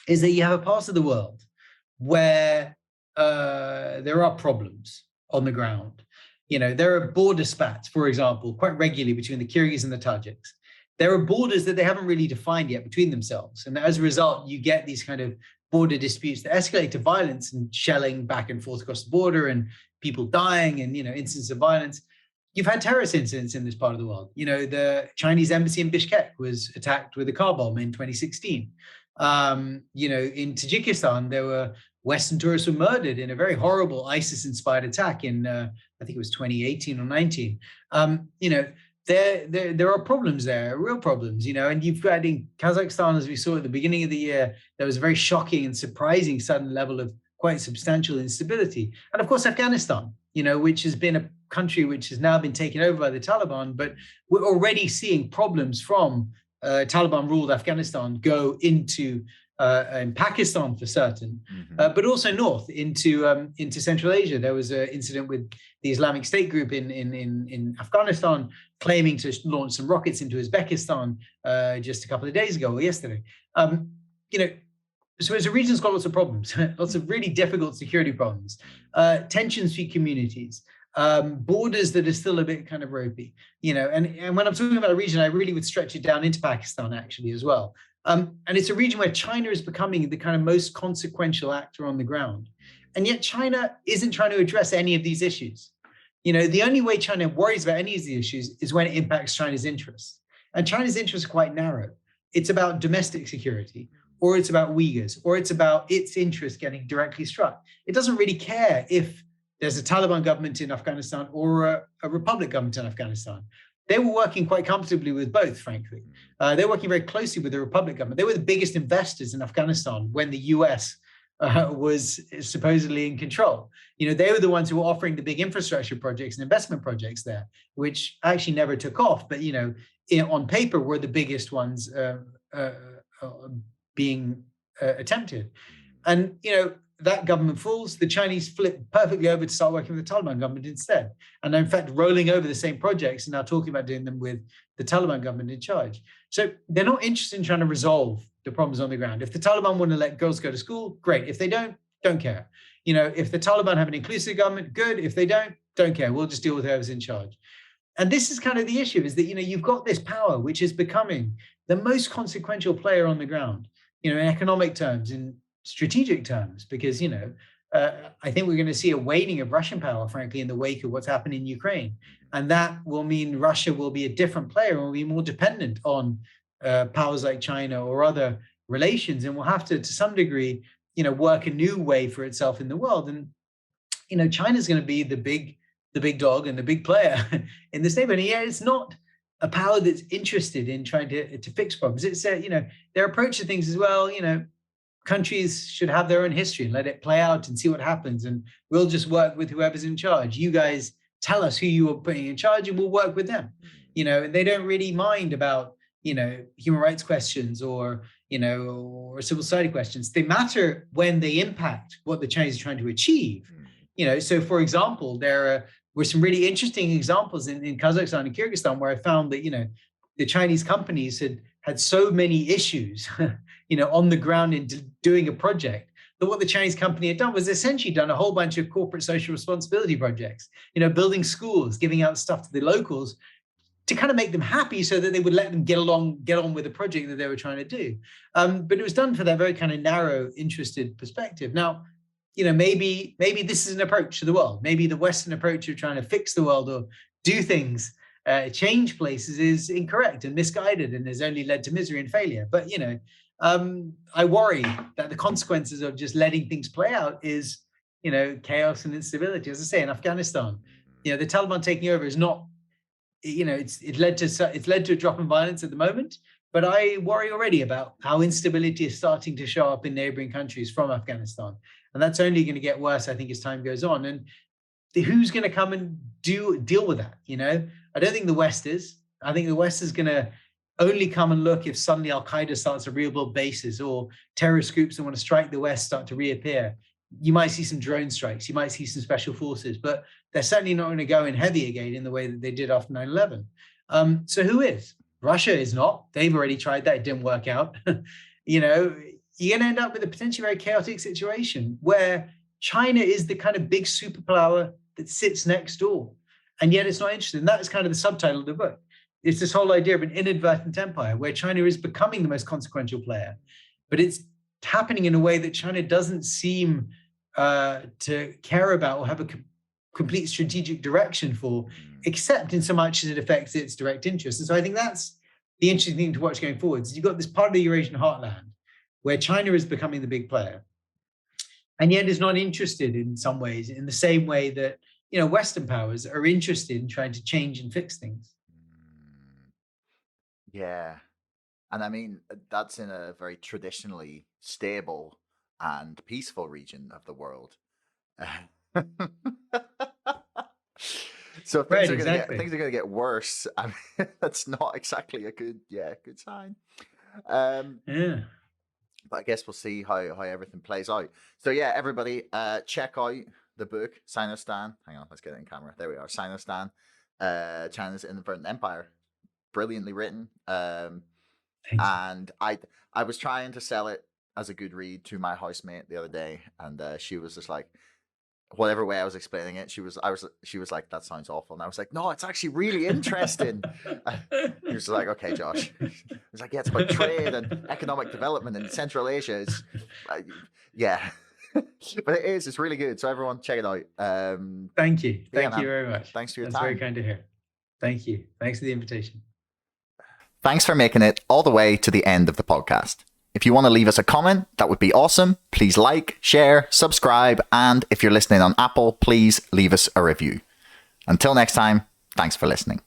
is that you have a part of the world where there are problems on the ground. There are border spats, for example, quite regularly between the Kyrgyz and the Tajiks. There are borders that they haven't really defined yet between themselves. And as a result, you get these kind of border disputes that escalate to violence and shelling back and forth across the border and people dying and, incidents of violence. You've had terrorist incidents in this part of the world. The Chinese embassy in Bishkek was attacked with a car bomb in 2016. In Tajikistan, there were Western tourists were murdered in a very horrible ISIS-inspired attack in, I think it was 2018 or 19. There are problems there, real problems, and you've got in Kazakhstan, as we saw at the beginning of the year, there was a very shocking and surprising sudden level of quite substantial instability. And of course, Afghanistan, which has been a country which has now been taken over by the Taliban, but we're already seeing problems from Taliban-ruled Afghanistan go into in Pakistan for certain, but also north into Central Asia. There was an incident with the Islamic State group in Afghanistan claiming to launch some rockets into Uzbekistan just a couple of days ago or yesterday. So as a region's got lots of problems, lots of really difficult security problems, tensions between communities, borders that are still a bit kind of ropey, and when I'm talking about a region, I really would stretch it down into Pakistan actually as well. And it's a region where China is becoming the kind of most consequential actor on the ground. And yet China isn't trying to address any of these issues. The only way China worries about any of these issues is when it impacts China's interests. And China's interests are quite narrow. It's about domestic security, or it's about Uyghurs, or it's about its interests getting directly struck. It doesn't really care if there's a Taliban government in Afghanistan or a republic government in Afghanistan. They were working quite comfortably with both, frankly. They were working very closely with the Republic government. They were the biggest investors in Afghanistan when the US was supposedly in control. They were the ones who were offering the big infrastructure projects and investment projects there, which actually never took off, but on paper were the biggest ones being attempted. And that government falls, the Chinese flip perfectly over to start working with the Taliban government instead. And in fact, rolling over the same projects and now talking about doing them with the Taliban government in charge. So they're not interested in trying to resolve the problems on the ground. If the Taliban want to let girls go to school, great. If they don't care. If the Taliban have an inclusive government, good. If they don't care. We'll just deal with whoever's in charge. And this is kind of the issue, is that, you've got this power, which is becoming the most consequential player on the ground, in economic terms, in strategic terms, because, I think we're going to see a waning of Russian power, frankly, in the wake of what's happened in Ukraine. And that will mean Russia will be a different player and will be more dependent on powers like China or other relations, and will have to some degree, work a new way for itself in the world. And, China's going to be the big dog and the big player in this neighborhood. And it's not a power that's interested in trying to fix problems. It's their approach to things as well. Countries should have their own history and let it play out and see what happens. And we'll just work with whoever's in charge. You guys tell us who you are putting in charge and we'll work with them. And they don't really mind about, human rights questions or civil society questions. They matter when they impact what the Chinese are trying to achieve. So for example, there were some really interesting examples in Kazakhstan and Kyrgyzstan where I found that, the Chinese companies had so many issues, on the ground in doing a project, that what the Chinese company had done was essentially done a whole bunch of corporate social responsibility projects, building schools, giving out stuff to the locals to kind of make them happy so that they would let them get on with the project that they were trying to do. But it was done for that very kind of narrow, interested perspective. Now, maybe this is an approach to the world. Maybe the Western approach of trying to fix the world or do things, change places is incorrect and misguided and has only led to misery and failure. But, I worry that the consequences of just letting things play out is, chaos and instability. As I say, in Afghanistan, the Taliban taking over is not, it's led to a drop in violence at the moment. But I worry already about how instability is starting to show up in neighboring countries from Afghanistan. And that's only going to get worse, I think, as time goes on. And who's going to come and deal with that? I don't think the West is. I think the West is going to only come and look if suddenly Al-Qaeda starts to rebuild bases or terrorist groups that want to strike the West start to reappear. You might see some drone strikes. You might see some special forces, but they're certainly not going to go in heavy again in the way that they did after 9/11. So who is? Russia is not. They've already tried that. It didn't work out. You're going to end up with a potentially very chaotic situation where China is the kind of big superpower that sits next door. And yet it's not interested. And that is kind of the subtitle of the book. It's this whole idea of an inadvertent empire where China is becoming the most consequential player, but it's happening in a way that China doesn't seem to care about or have a complete strategic direction for, except in so much as it affects its direct interests. And so I think that's the interesting thing to watch going forwards. You've got this part of the Eurasian heartland where China is becoming the big player, and yet is not interested in some ways in the same way that Western powers are interested in trying to change and fix things. Yeah. And I mean, that's in a very traditionally stable and peaceful region of the world. So things are going to get worse. I mean, that's not exactly a good sign. Yeah. But I guess we'll see how everything plays out. So yeah, everybody, check out the book Sinostan. Hang on, let's get it in camera. There we are. Sinostan, China's Inadvertent Empire. Brilliantly written. And I was trying to sell it as a good read to my housemate the other day, and she was just like, whatever way I was explaining it, she was like, that sounds awful. And I was like, no, it's actually really interesting. He was like, okay, Josh. He was like, yeah, it's about trade and economic development in Central Asia. It's, yeah. But it's really good. So everyone check it out. Thank you. Thank you very much. Thanks for your time. That's very kind to hear. Thank you. Thanks for the invitation. Thanks for making it all the way to the end of the podcast. If you want to leave us a comment, that would be awesome. Please like, share, subscribe, and if you're listening on Apple, please leave us a review. Until next time, thanks for listening.